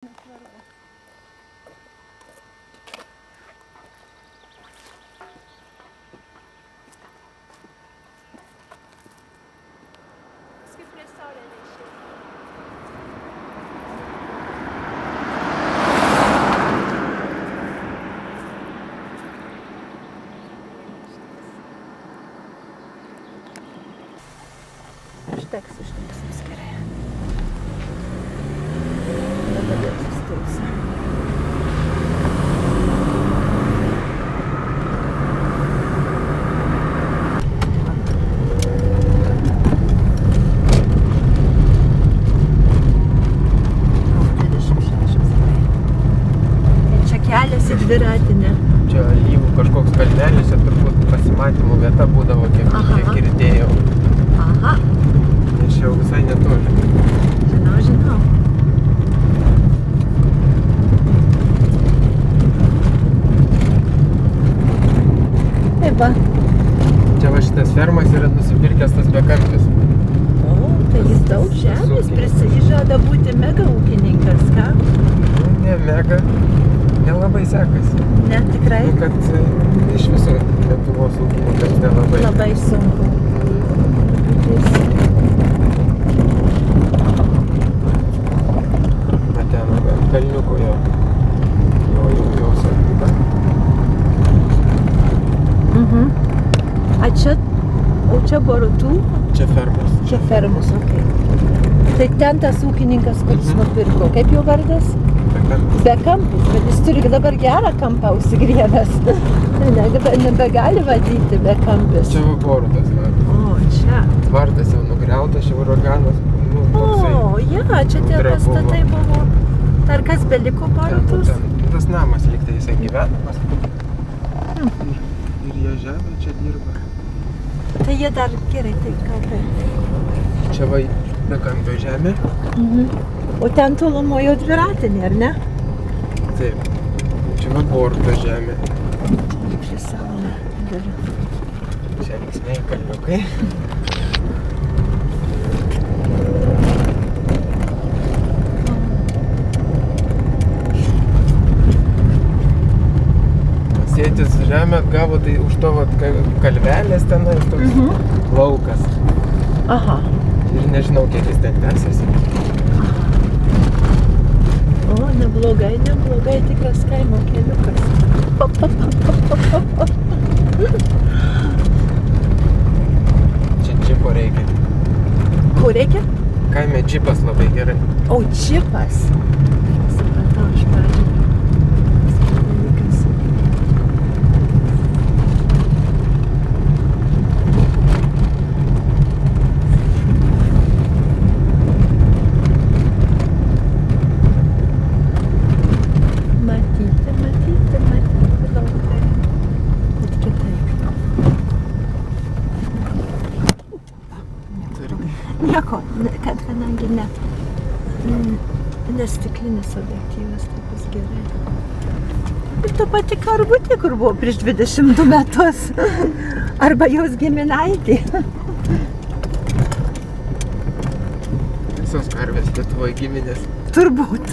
Užteks bus gerai. Dabar jau sustausia. Čia kelias į dviratinę. Čia alyvų kažkoks kalnelis, čia turbūt pasimatymų vieta būdavo, kiek girdėjau. Aha. Nes jau visai netoli. Žinau. Taip va. Čia va šitas fermas yra nusipirkęs tas bekampis. O, tai jis daug žemės prisižada būti mega ūkininkas, ką? Ne mega, nelabai sekasi. Ne, tikrai? Nu, kad iš viso Lietuvos ūkininkas nelabai. Labai sunku. Na ten ant kalniuko jau sodyba. O čia Borutų? Čia fermos. Čia fermos, okei. Tai ten tas ūkininkas, kuris nupirko. Kaip jo vardas? Bekampis. Bekampis, bet jis turi dabar gerą kampą užsigriebęs. Nebegali vadyti Bekampis. Čia va Borutas. O, čia. Tvartas jau nugriautas, čia uraganas. O, ja, čia tie pastatai buvo. Dar kas beliko Borutus? Tas namas liktai jisai gyvenamas. Ir jie žemė čia dirba. Tai jie dar gerai tai kalbai. Čia va Bekampio žemė. O ten tolumojo dviratinė, ar ne? Taip. Čia va Boruto žemė. Prie saulę. Čia linksmieji kalniukai. Tėtis žemę atgavo, tai už to kalvelės tenais toks laukas. Aha. Ir nežinau, kiek jis ten tęsiasi. O, neblogai, tikras kaimo keliukas. Čia džipo reikia. Ko reikia? Kaime džipas labai gerai. O, džipas. Supratau, aš pradžiu. Nieko, kadangi nestiklinis objektyvas, tai bus gerai. Ir ta pati karvutė, kur buvo prieš 22 metus. Arba jos giminaitė. Visos karvės Lietuvoje giminės. Turbūt.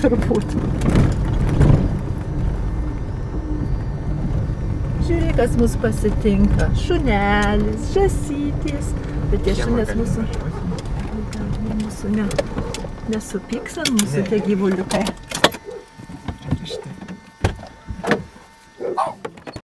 Žiūrėk, kas mus pasitinka. Šunelis, žąsytės. Bet tie šunės mūsų nesupyks ant mūsų tie gyvuliukai.